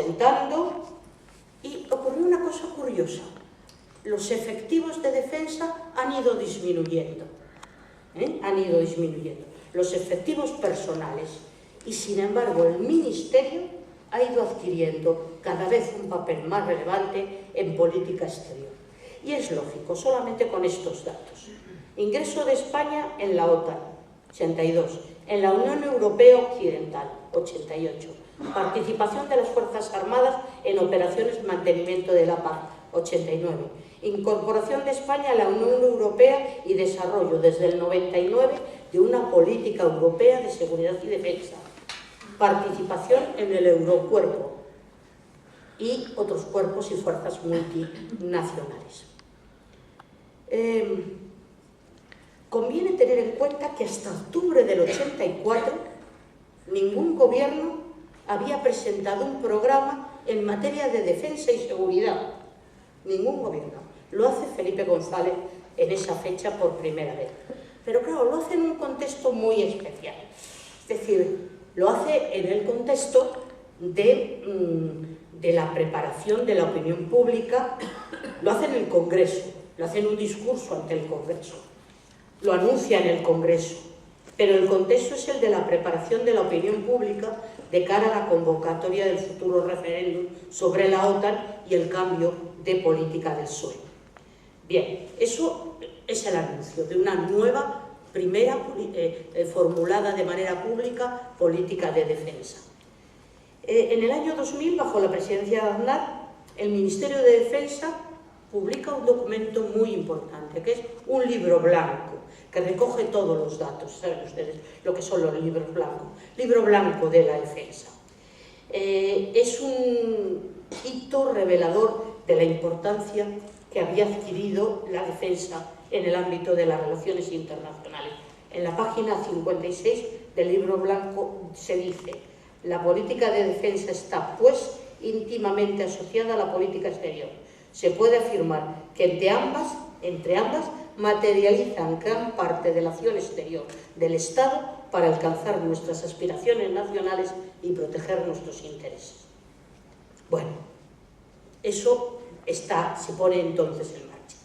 asentando y ocurrió una cosa curiosa. Los efectivos de defensa han ido disminuyendo, han ido disminuyendo, los efectivos personales, y sin embargo el Ministerio ha ido adquiriendo cada vez un papel más relevante en política exterior. Y es lógico, solamente con estos datos. Ingreso de España en la OTAN, 82, en la Unión Europea Occidental, 88, participación de las Fuerzas Armadas en operaciones de mantenimiento de la paz, 89, incorporación de España a la Unión Europea y desarrollo desde el 99 de una política europea de seguridad y defensa, participación en el Eurocuerpo y otros cuerpos y fuerzas multinacionales. Conviene tener en cuenta que hasta octubre del 84 ningún gobierno había presentado un programa en materia de defensa y seguridad. Ningún gobierno. Lo hace Felipe González en esa fecha por primera vez. Pero claro, lo hace en un contexto muy especial. Es decir, lo hace en el contexto de la preparación de la opinión pública, lo hace en el Congreso, lo hace en un discurso ante el Congreso, lo anuncia en el Congreso, pero el contexto es el de la preparación de la opinión pública de cara a la convocatoria del futuro referéndum sobre la OTAN y el cambio de política del PSOE. Bien, eso es el anuncio de una nueva, primera formulada de manera pública, política de defensa. En el año 2000, bajo la presidencia de Aznar, el Ministerio de Defensa publica un documento muy importante, que es un libro blanco, que recoge todos los datos. Saben ustedes lo que son los libros blancos. Libro blanco de la defensa. Es un hito revelador de la importancia que había adquirido la defensa en el ámbito de las relaciones internacionales. En la página 56 del libro blanco se dice: la política de defensa está, pues, íntimamente asociada a la política exterior. Se puede afirmar que entre ambas materializan gran parte de la acción exterior del Estado para alcanzar nuestras aspiraciones nacionales y proteger nuestros intereses. Bueno, eso se pone entonces en marcha.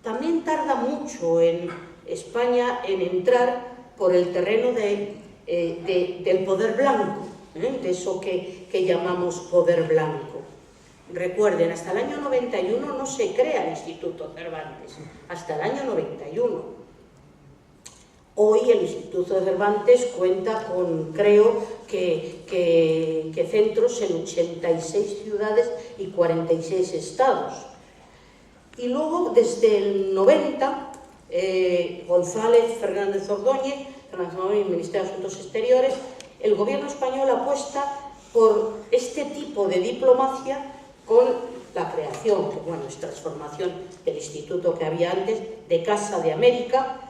También tarda mucho en España en entrar por el terreno del poder blanco, de eso que llamamos poder blanco. Recuerden, hasta el año 91 no se crea el Instituto Cervantes, hasta el año 91. Hoy el Instituto Cervantes cuenta con, creo, que centros en 86 ciudades y 46 estados. Y luego, desde el 90, González Fernández Ordóñez, el Ministerio de Asuntos Exteriores, el gobierno español apuesta por este tipo de diplomacia con la creación, que bueno, es transformación del instituto que había antes, de Casa de América,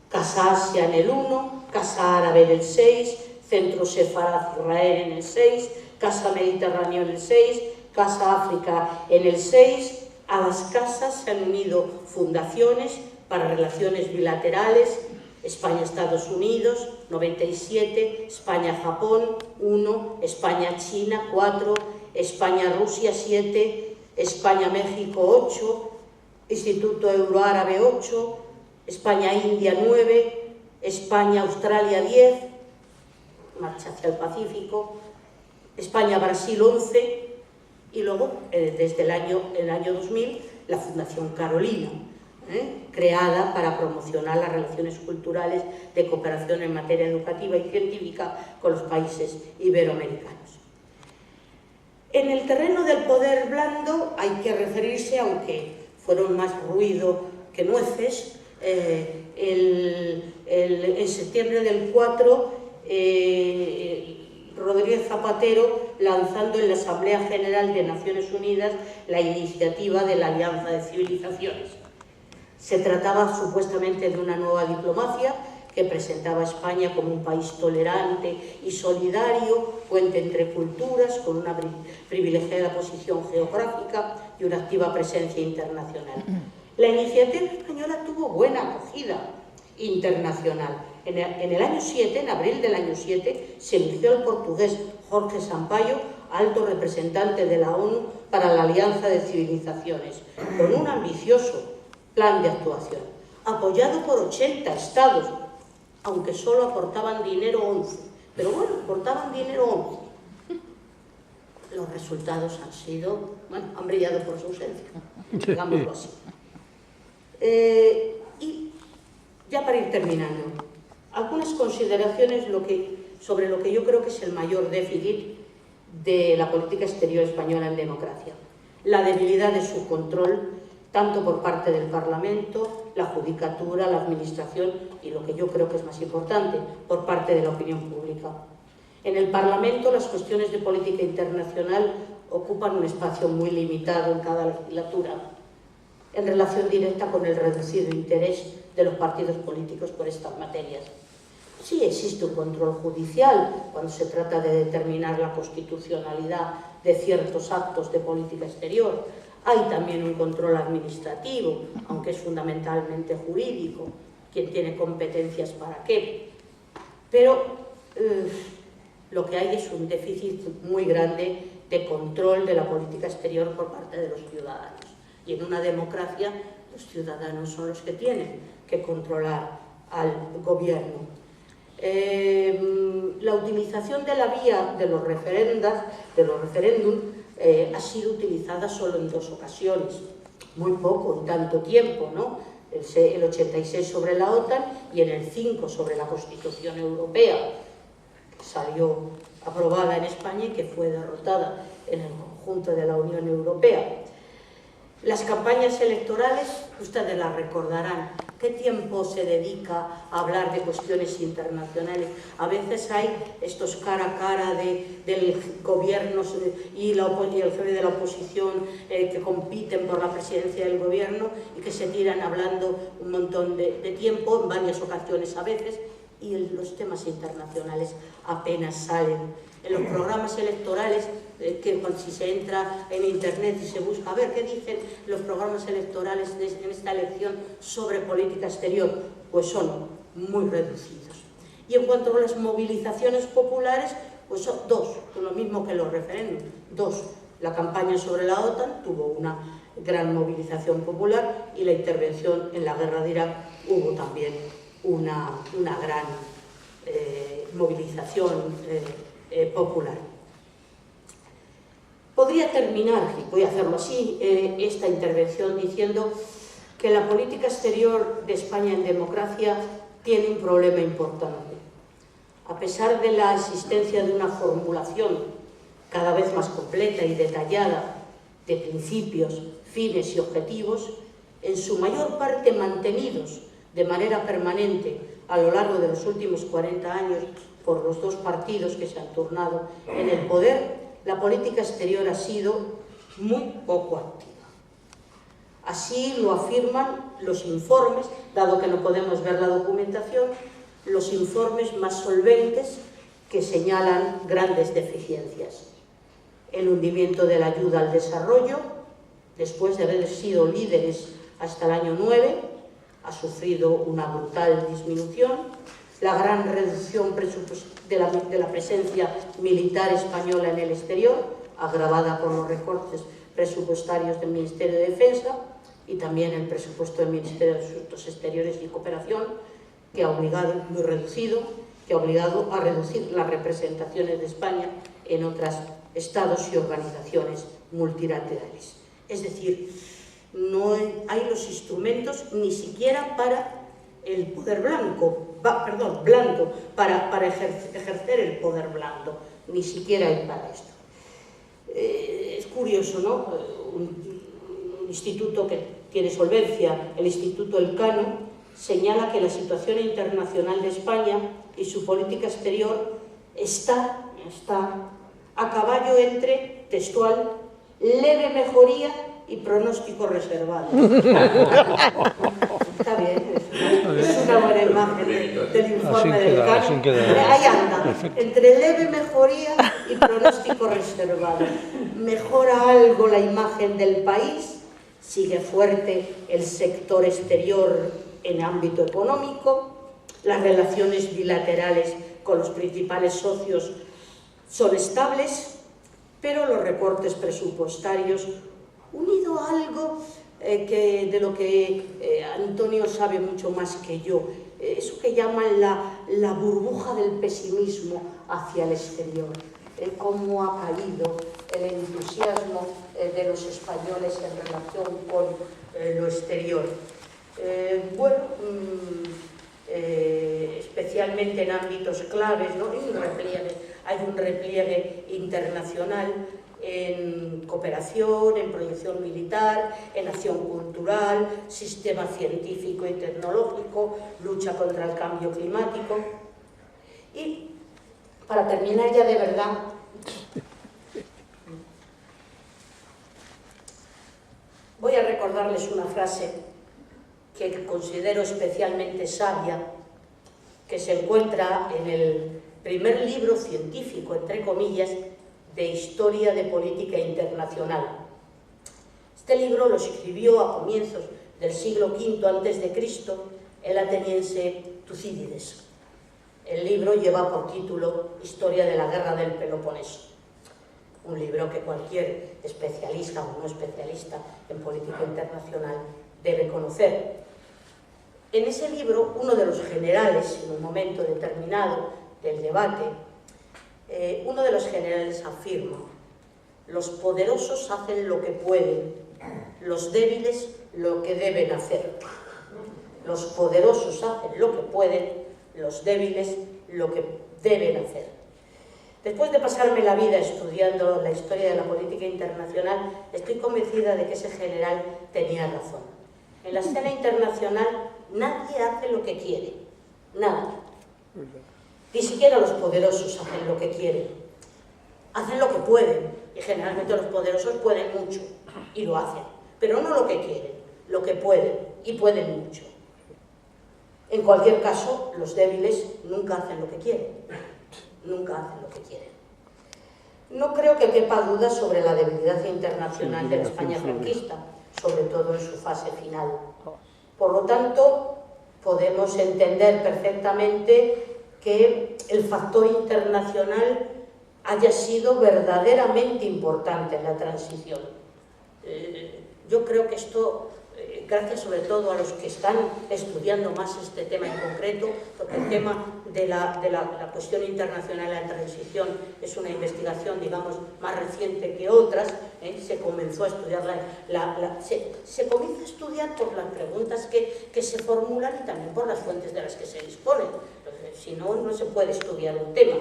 Casa Asia en el 1, Casa Árabe en el 6, Centro Sefarad Israel en el 6, Casa Mediterráneo en el 6, Casa África en el 6. A las casas se han unido fundaciones para relaciones bilaterales, España-Estados Unidos, 97, España-Japón, 1, España-China, 4, España-Rusia, 7, España-México, 8, Instituto Euroárabe, 8, España-India, 9, España-Australia, 10, marcha hacia el Pacífico, España-Brasil, 11, y luego, desde el año 2000, la Fundación Carolina, creada para promocionar las relaciones culturales de cooperación en materia educativa y científica con los países iberoamericanos. En el terreno del poder blando hay que referirse, aunque fueron más ruido que nueces, en septiembre del 4, Rodríguez Zapatero lanzando en la Asamblea General de Naciones Unidas la iniciativa de la Alianza de Civilizaciones. Se trataba supuestamente de una nueva diplomacia que presentaba a España como un país tolerante y solidario, puente entre culturas, con una privilegiada posición geográfica y una activa presencia internacional. La iniciativa española tuvo buena acogida internacional. En el año 7, en abril del año 7, se eligió al portugués Jorge Sampaio alto representante de la ONU para la Alianza de Civilizaciones, con un ambicioso plan de actuación, apoyado por 80 estados, aunque solo aportaban dinero 11. Pero bueno, aportaban dinero 11. Los resultados han sido, bueno, han brillado por su ausencia, digámoslo así. Y ya para ir terminando, algunas consideraciones sobre lo que yo creo que es el mayor déficit de la política exterior española en democracia. La debilidad de su control, tanto por parte del Parlamento, la judicatura, la administración y, lo que yo creo que es más importante, por parte de la opinión pública. En el Parlamento, las cuestiones de política internacional ocupan un espacio muy limitado en cada legislatura, en relación directa con el reducido interés de los partidos políticos por estas materias. Sí existe un control judicial cuando se trata de determinar la constitucionalidad de ciertos actos de política exterior. Hay también un control administrativo, aunque es fundamentalmente jurídico, quien tiene competencias para qué. Pero lo que hay es un déficit muy grande de control de la política exterior por parte de los ciudadanos. Y en una democracia los ciudadanos son los que tienen que controlar al gobierno. La utilización de la vía de los referéndum ha sido utilizada solo en 2 ocasiones, muy poco, en tanto tiempo, ¿no? El 86 sobre la OTAN y en el 5 sobre la Constitución Europea, que salió aprobada en España y que fue derrotada en el conjunto de la Unión Europea. Las campañas electorales, ustedes las recordarán. ¿Qué tiempo se dedica a hablar de cuestiones internacionales? A veces hay estos cara a cara del gobierno y el jefe de la oposición que compiten por la presidencia del gobierno y que se tiran hablando un montón de tiempo, en varias ocasiones a veces, y los temas internacionales apenas salen. En los programas electorales, si se entra en internet y se busca a ver qué dicen los programas electorales en esta elección sobre política exterior, pues son muy reducidos. Y en cuanto a las movilizaciones populares, pues son 2, lo mismo que los referéndums. 2, la campaña sobre la OTAN tuvo una gran movilización popular y la intervención en la guerra de Irak hubo también una gran movilización popular. Podría terminar, y voy a hacerlo así, esta intervención diciendo que la política exterior de España en democracia tiene un problema importante. A pesar de la existencia de una formulación cada vez más completa y detallada de principios, fines y objetivos, en su mayor parte mantenidos de manera permanente a lo largo de los últimos 40 años por los 2 partidos que se han turnado en el poder, la política exterior ha sido muy poco activa. Así lo afirman los informes, dado que no podemos ver la documentación, los informes más solventes que señalan grandes deficiencias. El hundimiento de la ayuda al desarrollo, después de haber sido líderes hasta el año 9, ha sufrido una brutal disminución. La gran reducción de la presencia militar española en el exterior, agravada por los recortes presupuestarios del Ministerio de Defensa y también el presupuesto del Ministerio de Asuntos Exteriores y Cooperación, que ha obligado, muy reducido, que ha obligado a reducir las representaciones de España en otros estados y organizaciones multilaterales. Es decir, no hay los instrumentos ni siquiera para el poder blando, para ejercer el poder blando, ni siquiera hay para esto. Es curioso, ¿no? Un instituto que tiene solvencia, el Instituto Elcano, señala que la situación internacional de España y su política exterior está a caballo entre, textual, leve mejoría y pronóstico reservado. Está bien, es una buena imagen del informe del Elcano. Ahí anda, entre leve mejoría y pronóstico reservado. Mejora algo la imagen del país, sigue fuerte el sector exterior en ámbito económico, las relaciones bilaterales con los principales socios son estables, pero los recortes presupuestarios, unido a algo de lo que Antonio sabe mucho más que yo, eso que llaman la burbuja del pesimismo hacia el exterior, cómo ha caído el entusiasmo de los españoles en relación con lo exterior. Especialmente en ámbitos claves, ¿no? Hay un repliegue internacional en cooperación, en proyección militar, en acción cultural, sistema científico y tecnológico, lucha contra el cambio climático. Y para terminar ya de verdad, voy a recordarles una frase que considero especialmente sabia, que se encuentra en el primer libro científico, entre comillas, de Historia de Política Internacional. Este libro lo escribió a comienzos del siglo V a.C. el ateniense Tucídides. El libro lleva por título Historia de la Guerra del Peloponeso, un libro que cualquier especialista o no especialista en política internacional debe conocer. En ese libro, uno de los generales, en un momento determinado del debate, uno de los generales afirma: los poderosos hacen lo que pueden, los débiles lo que deben hacer. Los poderosos hacen lo que pueden, los débiles lo que deben hacer. Después de pasarme la vida estudiando la historia de la política internacional, estoy convencida de que ese general tenía razón. En la escena internacional nadie hace lo que quiere, nadie. Ni siquiera los poderosos hacen lo que quieren. Hacen lo que pueden, y generalmente los poderosos pueden mucho, y lo hacen. Pero no lo que quieren, lo que pueden, y pueden mucho. En cualquier caso, los débiles nunca hacen lo que quieren. Nunca hacen lo que quieren. No creo que quepa duda sobre la debilidad internacional de la España franquista, sobre todo en su fase final. Por lo tanto, podemos entender perfectamente que el factor internacional haya sido verdaderamente importante en la transición. Yo creo que esto, gracias sobre todo a los que están estudiando más este tema en concreto, porque el tema de la cuestión internacional en la transición es una investigación, digamos, más reciente que otras, se comenzó a estudiar se comienza a estudiar por las preguntas que se formulan y también por las fuentes de las que se disponen. Si no, no se puede estudiar un tema.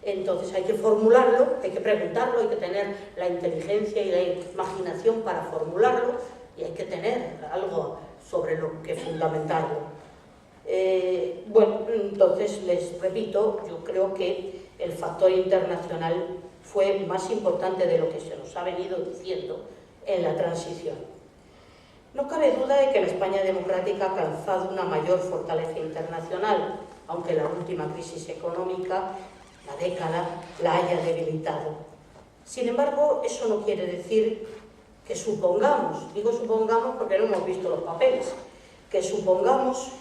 Entonces hay que formularlo, hay que preguntarlo, hay que tener la inteligencia y la imaginación para formularlo y hay que tener algo sobre lo que fundamentarlo. Entonces les repito, yo creo que el factor internacional fue más importante de lo que se nos ha venido diciendo en la transición. No cabe duda de que la España democrática ha alcanzado una mayor fortaleza internacional, aunque la última crisis económica, la década, la haya debilitado. Sin embargo, eso no quiere decir que supongamos, digo supongamos porque no hemos visto los papeles, que supongamos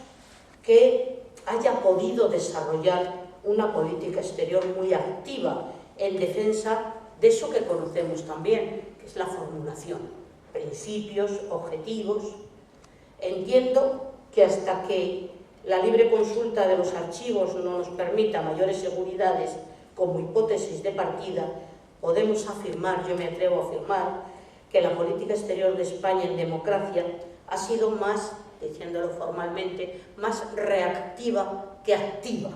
que haya podido desarrollar una política exterior muy activa en defensa de eso que conocemos también, que es la formulación, principios, objetivos. Entiendo que hasta que la libre consulta de los archivos no nos permita mayores seguridades como hipótesis de partida, podemos afirmar, yo me atrevo a afirmar, que la política exterior de España en democracia ha sido más, diciéndolo formalmente, más reactiva que activa.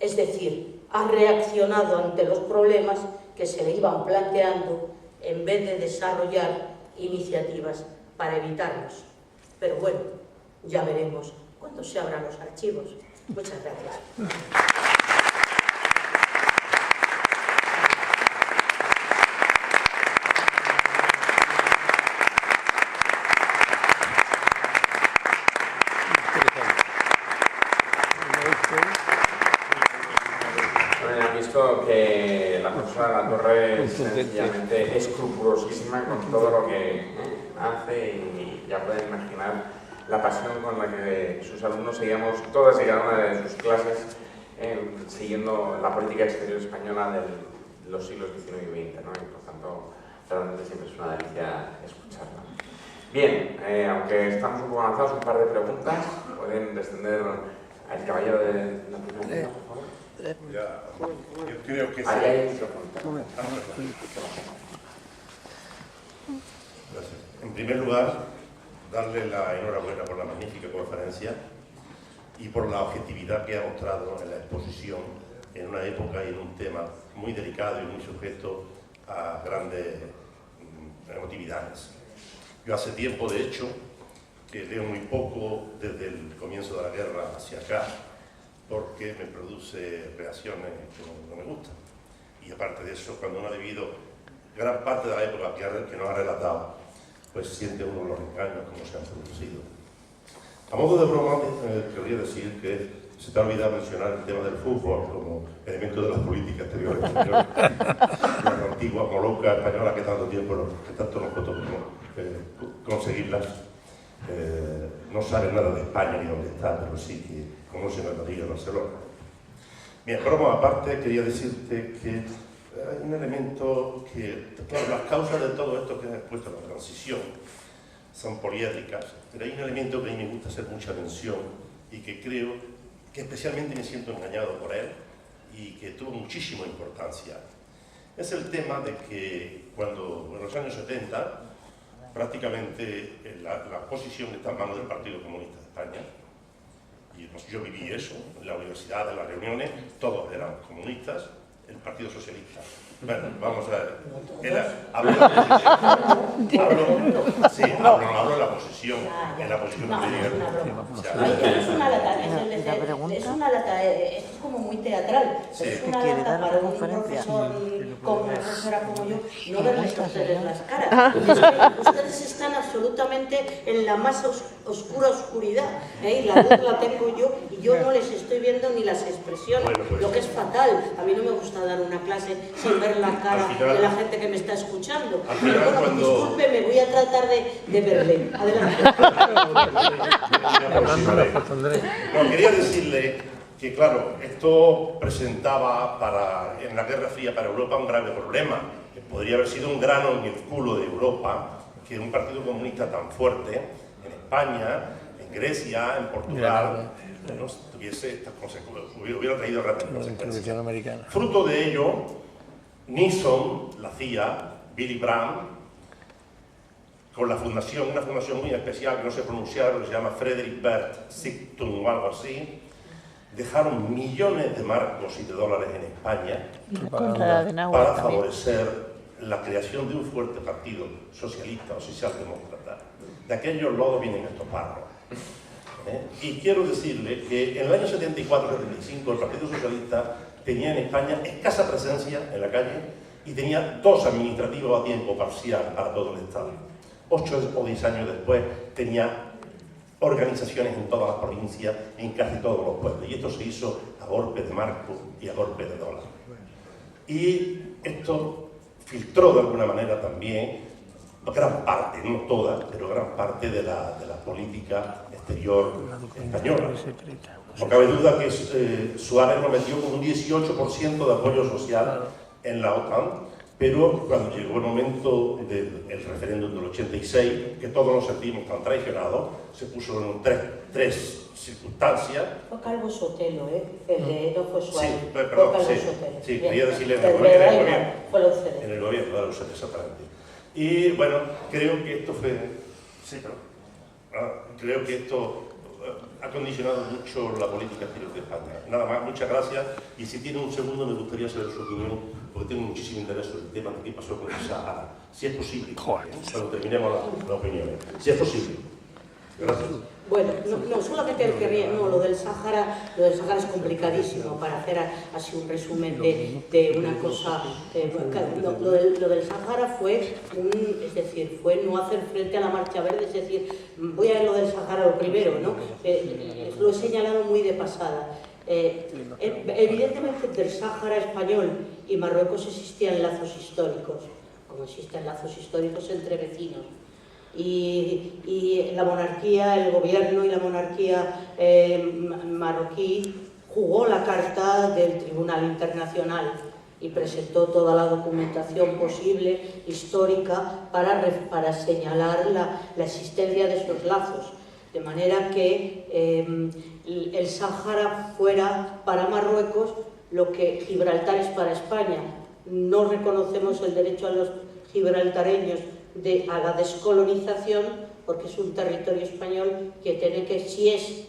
Es decir, ha reaccionado ante los problemas que se le iban planteando en vez de desarrollar iniciativas para evitarlos. Pero bueno, ya veremos cuando se abran los archivos. Muchas gracias. Visto que la profesora Latorre es sencillamente escrupulosísima con todo lo que hace y ya pueden imaginar la pasión con la que sus alumnos seguíamos todas y cada una de sus clases siguiendo la política exterior española los siglos XIX y XX, ¿no? Y por tanto, realmente siempre es una delicia escucharla. Bien, aunque estamos un poco avanzados, un par de preguntas. ¿Pueden descender al caballero de la primera fila, por favor? Ya, yo creo que sí. Ahí hay un micrófono. Gracias. En primer lugar, darle la enhorabuena por la magnífica conferencia y por la objetividad que ha mostrado en la exposición en una época y en un tema muy delicado y muy sujeto a grandes emotividades. Yo hace tiempo, de hecho, que leo muy poco desde el comienzo de la guerra hacia acá, porque me produce reacciones que no me gustan. Y aparte de eso, cuando uno ha vivido gran parte de la época que nos ha relatado, pues siente uno los engaños como se han producido. A modo de broma, querría decir que se te ha olvidado mencionar el tema del fútbol como elemento de las políticas exteriores españolas. La antigua Moluca española que tanto tiempo, que tanto nos costó conseguirlas, no sabe nada de España ni dónde está, pero sí que conocen el Madrid y Barcelona. Bien, broma aparte, quería decirte que hay un elemento que, claro, las causas de todo esto que has expuesto en la transición son poliédricas, pero hay un elemento que a mí me gusta hacer mucha mención y que creo que especialmente me siento engañado por él y que tuvo muchísima importancia. Es el tema de que cuando en los años 70 prácticamente la posición está en manos del Partido Comunista de España, y yo viví eso en la universidad, en las reuniones, todos eran comunistas, el Partido Socialista. Bueno, vamos a ver. Hablo de la posición, en la posición es una lata, es como muy teatral. Sí. Es una lata para un profesor como una profesora como yo, no verles a ustedes las caras. Ustedes están absolutamente en la más oscura oscuridad. Y la luz la tengo yo y yo no les estoy viendo ni las expresiones, bueno, pues, lo que es fatal. A mí no me gusta dar una clase sin ver la cara de la gente que me está escuchando. Pero bueno, disculpe, me voy a tratar de verle. Adelante. No, quería decirle que, claro, esto presentaba en la Guerra Fría para Europa un grave problema, que podría haber sido un grano en el culo de Europa, que un partido comunista tan fuerte en España, en Grecia, en Portugal, no tuviese estas consecuencias, hubiera traído grandes consecuencias. Fruto de ello, Nixon, la CIA, Billy Brandt, con la fundación, una fundación muy especial que no sé pronunciar, pero se llama Frederick Bert Stiftung o algo así, dejaron millones de marcos y de dólares en España para favorecer la creación de un fuerte partido socialista o socialdemócrata. De aquellos lodos vienen estos barros. Y quiero decirle que en el año 74-75 el Partido Socialista tenía en España escasa presencia en la calle y tenía 2 administrativos a tiempo parcial para todo el Estado. 8 o 10 años después tenía organizaciones en todas las provincias, en casi todos los pueblos. Y esto se hizo a golpe de marco y a golpe de dólar. Y esto filtró de alguna manera también gran parte, no toda, pero gran parte de la política exterior española. No cabe duda que Suárez nos metió con un 18% de apoyo social en la OTAN, pero cuando llegó el momento del referéndum del 86, que todos nos sentimos tan traicionados, se puso en tres circunstancias. Fue Calvo Sotelo, el de no fue Suárez. Sí, perdón, sí, quería decirle en el gobierno. Fue la UCD. En el gobierno de la UCD, exactamente. Y bueno, creo que esto fue... Sí, pero... creo que esto ha condicionado mucho la política exterior de España. Nada más, muchas gracias. Y si tiene un segundo, me gustaría saber su opinión, porque tengo muchísimo interés sobre el tema de qué pasó con el Sahara. Si es posible, cuando terminemos la opinión. Si es posible. Gracias. Bueno, no solamente querría, lo del Sáhara es complicadísimo para hacer así un resumen de una cosa. Lo del Sáhara fue fue no hacer frente a la Marcha Verde, es decir, voy a ver lo del Sáhara lo primero, ¿no? Lo he señalado muy de pasada. Evidentemente del Sáhara español y Marruecos existían lazos históricos, como existen lazos históricos entre vecinos. Y la monarquía, el gobierno y la monarquía marroquí jugó la carta del Tribunal Internacional y presentó toda la documentación posible, histórica, para señalar la existencia de estos lazos. De manera que el Sáhara fuera para Marruecos lo que Gibraltar es para España. No reconocemos el derecho a los gibraltareños a la descolonización, porque es un territorio español que tiene que, si es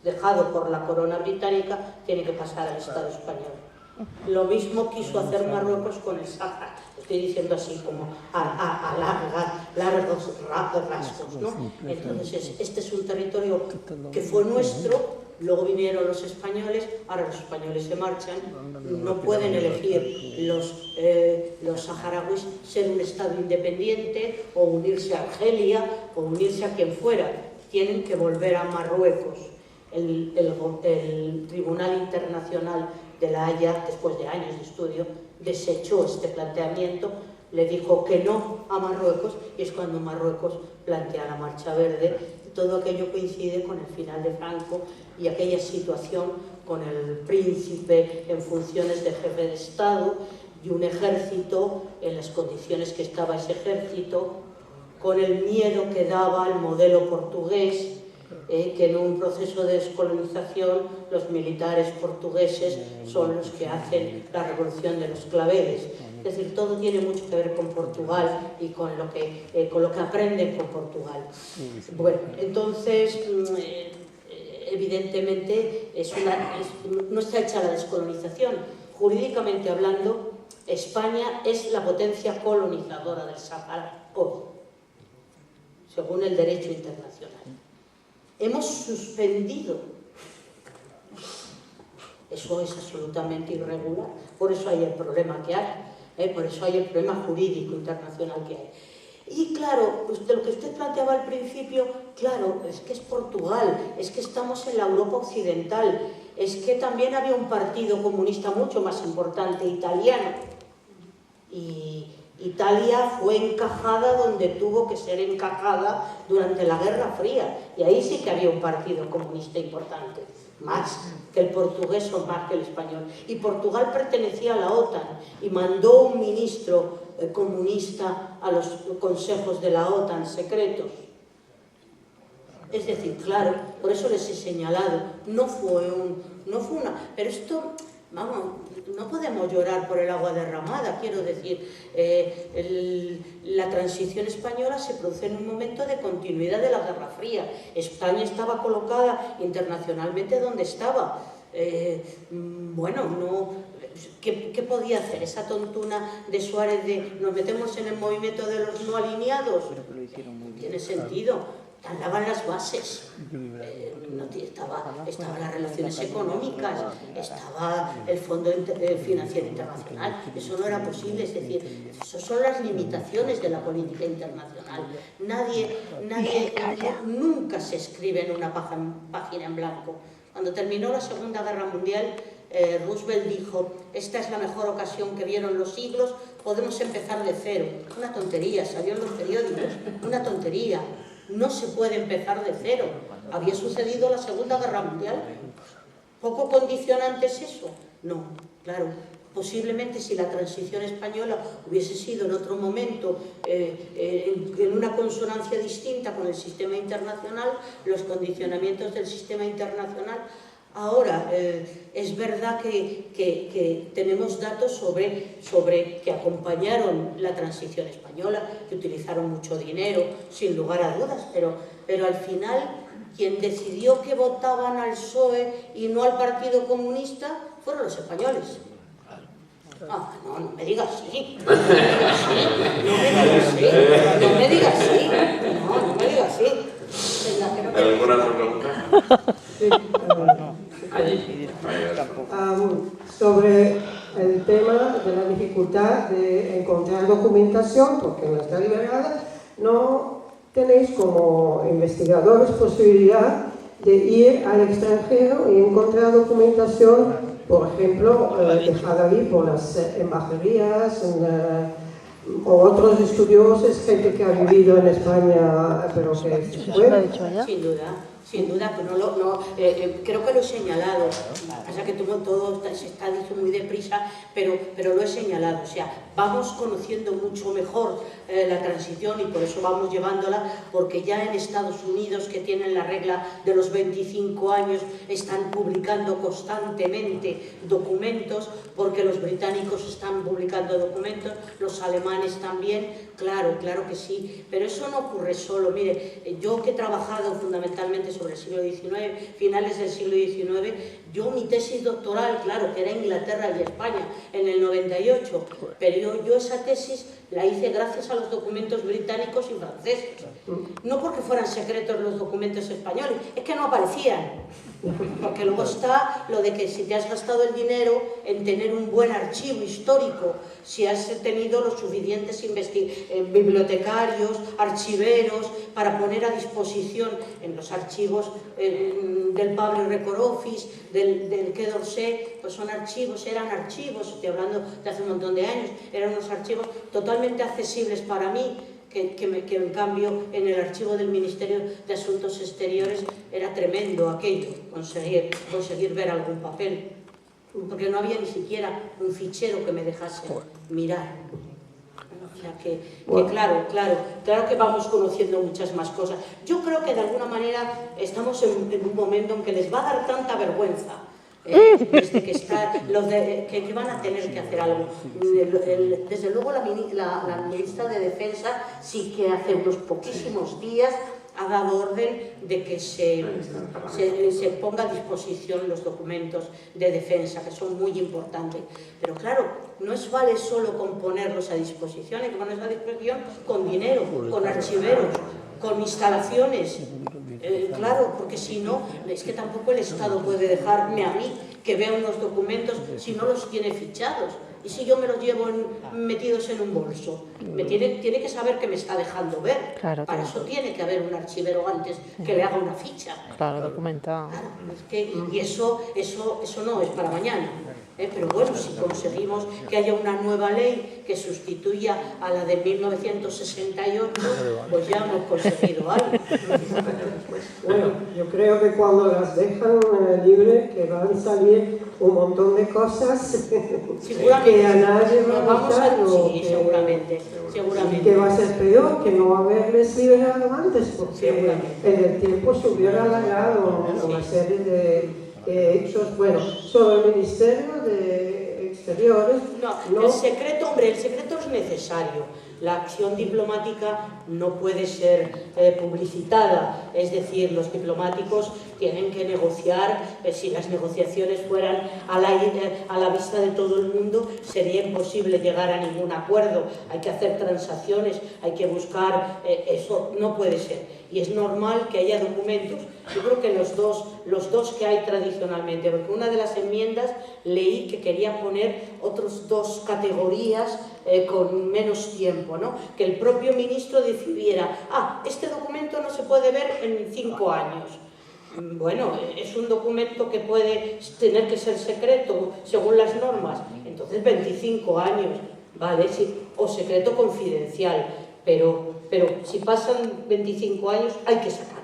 dejado por la corona británica, tiene que pasar al Estado español. Lo mismo quiso hacer Marruecos con el Sáhara. Estoy diciendo así como a largos rasgos, ¿no? Entonces, este es un territorio que fue nuestro, luego vinieron los españoles, ahora los españoles se marchan, no pueden elegir los saharauis ser un Estado independiente o unirse a Argelia o unirse a quien fuera, tienen que volver a Marruecos. El Tribunal Internacional de La Haya, después de años de estudio, desechó este planteamiento, le dijo que no a Marruecos, y es cuando Marruecos plantea la Marcha Verde. Todo aquello coincide con el final de Franco y aquella situación con el príncipe en funciones de jefe de Estado y un ejército en las condiciones que estaba ese ejército, con el miedo que daba al modelo portugués, que en un proceso de descolonización los militares portugueses son los que hacen la revolución de los claveles. Es decir, todo tiene mucho que ver con Portugal y con lo que aprenden con Portugal. Bueno, entonces, evidentemente, no está hecha la descolonización. Jurídicamente hablando, España es la potencia colonizadora del Sáhara hoy, según el derecho internacional. Hemos suspendido. Eso es absolutamente irregular. Por eso hay el problema que hay, por eso hay el problema jurídico internacional que hay. Y claro, pues de lo que usted planteaba al principio, claro, es que es Portugal, es que estamos en la Europa occidental, es que también había un partido comunista mucho más importante, italiano. Y Italia fue encajada donde tuvo que ser encajada durante la Guerra Fría, y ahí sí que había un partido comunista importante, más que el portugués o más que el español. Y Portugal pertenecía a la OTAN y mandó un ministro comunista a los consejos de la OTAN secretos. Es decir, claro, por eso les he señalado, no fue una... Pero esto, vamos, no podemos llorar por el agua derramada, quiero decir, la transición española se produce en un momento de continuidad de la Guerra Fría. España estaba colocada internacionalmente donde estaba. Bueno, no... ¿Qué podía hacer esa tontuna de Suárez de nos metemos en el movimiento de los no alineados? Tiene sentido. Andaban las bases, estaban las relaciones económicas, estaba el Fondo Financiero Internacional. Eso no era posible, es decir, esas son las limitaciones de la política internacional. Nunca se escribe en una página en blanco. Cuando terminó la Segunda Guerra Mundial, Roosevelt dijo: esta es la mejor ocasión que vieron los siglos, podemos empezar de cero. Una tontería, salió en los periódicos, una tontería. No se puede empezar de cero. ¿Había sucedido la Segunda Guerra Mundial? ¿Poco condicionante es eso? No, claro. Posiblemente si la transición española hubiese sido en otro momento, en una consonancia distinta con el sistema internacional, los condicionamientos del sistema internacional. Ahora, es verdad que tenemos datos sobre que acompañaron la transición española, que utilizaron mucho dinero, sin lugar a dudas, pero al final quien decidió que votaban al PSOE y no al Partido Comunista fueron los españoles. No me digas sí. No me digas sí. ¿Alguna otra pregunta? Sí, sobre el tema de la dificultad de encontrar documentación, porque no está liberada, ¿no tenéis como investigadores posibilidad de ir al extranjero y encontrar documentación, por ejemplo, dejada ahí por las embajadorías o otros estudiosos, gente que ha vivido en España pero que se fue? Sin duda. Sin duda, pero creo que lo he señalado. Pasa que todo se está dicho muy deprisa, pero lo he señalado. O sea, vamos conociendo mucho mejor la transición y por eso vamos llevándola, porque ya en Estados Unidos, que tienen la regla de los 25 años, están publicando constantemente documentos, porque los británicos están publicando documentos, los alemanes también. Claro que sí, pero eso no ocurre solo. Mire, yo que he trabajado fundamentalmente sobre el siglo XIX, finales del siglo XIX, yo mi tesis doctoral, claro, que era Inglaterra y España, en el 98, pero yo esa tesis la hice gracias a los documentos británicos y franceses. No porque fueran secretos los documentos españoles, es que no aparecían. Porque luego está lo de que si te has gastado el dinero en tener un buen archivo histórico, si has tenido los suficientes bibliotecarios, archiveros, para poner a disposición en los archivos del Public Record Office, del Quai d'Orsay, pues eran archivos, estoy hablando de hace un montón de años, eran unos archivos totalmente accesibles para mí, que en cambio en el archivo del Ministerio de Asuntos Exteriores era tremendo aquello, conseguir ver algún papel, porque no había ni siquiera un fichero que me dejase mirar. O sea que claro que vamos conociendo muchas más cosas. Yo creo que de alguna manera estamos en un momento en que les va a dar tanta vergüenza desde que van a tener que hacer algo. Desde luego la ministra de Defensa sí que hace unos poquísimos días ha dado orden de que se ponga a disposición los documentos de defensa, que son muy importantes. Pero claro, no vale solo con ponerlos a disposición, hay que ponerlos a disposición con dinero, con archiveros, con instalaciones. Claro, porque si no, es que tampoco el Estado puede dejarme a mí que vea unos documentos si no los tiene fichados. Y si yo me los llevo metidos en un bolso, tiene que saber que me está dejando ver. Para eso tiene que haber un archivero antes que le haga una ficha. Claro, documentado. Claro, y eso no es para mañana. Pero bueno, si conseguimos que haya una nueva ley que sustituya a la de 1968, pues ya hemos conseguido algo. Bueno, yo creo que cuando las dejan libres, que van a salir un montón de cosas que a nadie va a gustar, seguramente. Y que va a ser peor que no haberles liberado antes, porque en el tiempo se hubiera alargado una serie de hechos. Bueno, sobre el Ministerio de Exteriores... El secreto es necesario. La acción diplomática no puede ser publicitada, es decir, los diplomáticos tienen que negociar. Si las negociaciones fueran a la vista de todo el mundo, sería imposible llegar a ningún acuerdo. Hay que hacer transacciones, hay que buscar, eso no puede ser. Y es normal que haya documentos, yo creo que los dos que hay tradicionalmente, porque una de las enmiendas leí que quería poner otras dos categorías con menos tiempo, ¿no? Que el propio ministro decidiera, este documento no se puede ver en 5 años. Bueno, es un documento que puede tener que ser secreto según las normas, entonces 25 años, ¿vale? Sí, o secreto confidencial, pero si pasan 25 años hay que sacarlo.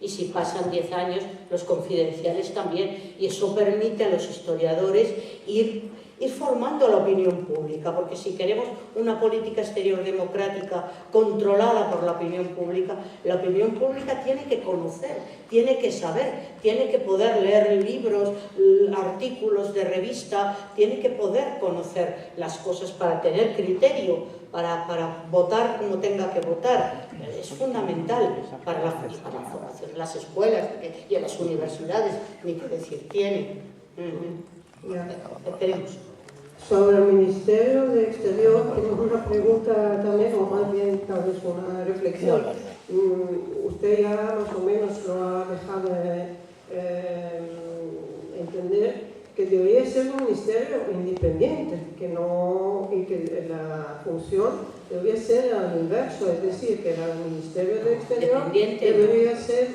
Y si pasan 10 años, los confidenciales también. Y eso permite a los historiadores ir formando la opinión pública, porque si queremos una política exterior democrática controlada por la opinión pública tiene que conocer, tiene que saber, tiene que poder leer libros, artículos de revista, tiene que poder conocer las cosas para tener criterio, para votar como tenga que votar. Es fundamental para la formación en las escuelas y en las universidades, ni que decir tiene. Esperemos. Sobre el Ministerio de Exterior, tengo una pregunta también, o más bien tal vez una reflexión. Usted ya más o menos lo ha dejado entender que debería ser un ministerio independiente, y que la función debería ser al inverso, es decir, que el Ministerio de Exterior debería ser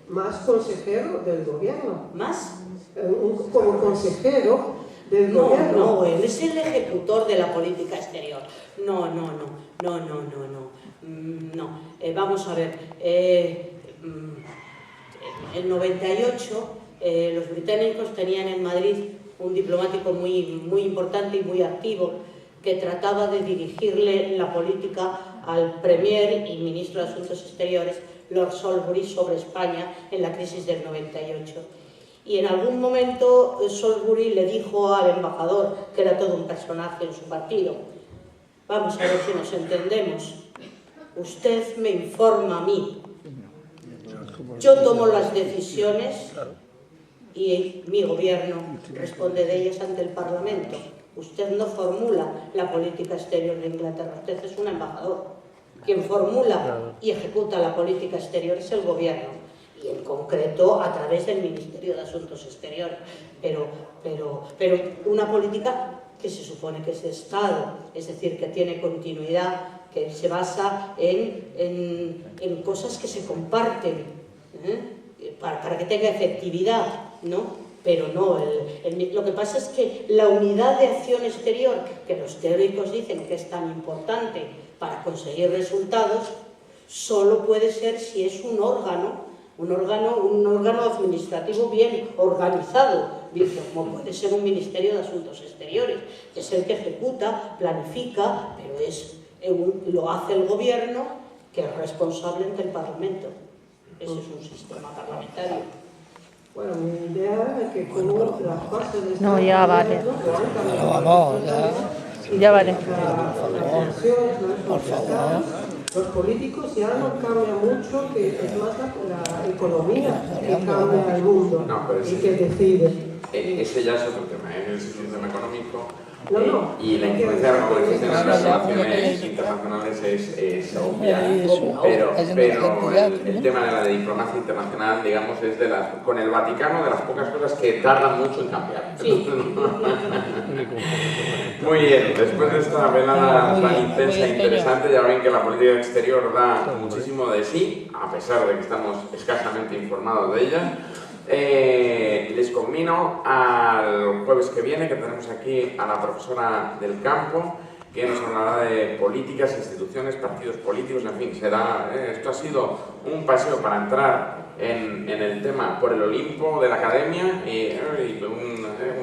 más consejero del gobierno. ¿Más? Como consejero del gobierno. No, él es el ejecutor de la política exterior. No. Vamos a ver. En 98 los británicos tenían en Madrid un diplomático muy importante y muy activo que trataba de dirigirle la política al Premier y Ministro de Asuntos Exteriores, Lord Salisbury, sobre España en la crisis del 98. Y en algún momento Salisbury le dijo al embajador, que era todo un personaje en su partido: vamos a ver si nos entendemos, usted me informa a mí, yo tomo las decisiones y mi gobierno responde de ellas ante el Parlamento. Usted no formula la política exterior de Inglaterra, usted es un embajador. Quien formula y ejecuta la política exterior es el gobierno, y en concreto a través del Ministerio de Asuntos Exteriores. Pero una política que se supone que es de Estado, es decir, que tiene continuidad, que se basa en cosas que se comparten, para que tenga efectividad, ¿no? Pero no, lo que pasa es que la unidad de acción exterior, que los teóricos dicen que es tan importante para conseguir resultados, solo puede ser si es un órgano administrativo bien organizado, como puede ser un Ministerio de Asuntos Exteriores, que es el que ejecuta, planifica, pero lo hace el gobierno, que es responsable ante el Parlamento. Ese es un sistema parlamentario. Bueno, mi idea es que como las cosas de No, ya vale. Vamos, Ya vale. Por favor. Los políticos ya no cambian mucho, que es más la economía que cambia el mundo y que decide. Ese ya es otro tema, es el sistema económico. No. Y la influencia de la globalización en las relaciones internacionales es obvia, pero el tema de la diplomacia internacional, digamos, es con el Vaticano, de las pocas cosas que tardan mucho en cambiar. Sí. Muy bien, después de esta velada tan intensa e interesante, ya ven que la política exterior da muchísimo de sí, a pesar de que estamos escasamente informados de ella. Les conmino al jueves que viene, que tenemos aquí a la profesora del campo, que nos hablará de políticas, instituciones, partidos políticos, en fin, esto ha sido un paseo para entrar en el tema por el Olimpo de la academia y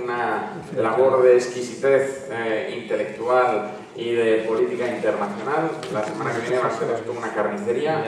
una labor de exquisitez intelectual y de política internacional. La semana que viene va a ser esto una carnicería.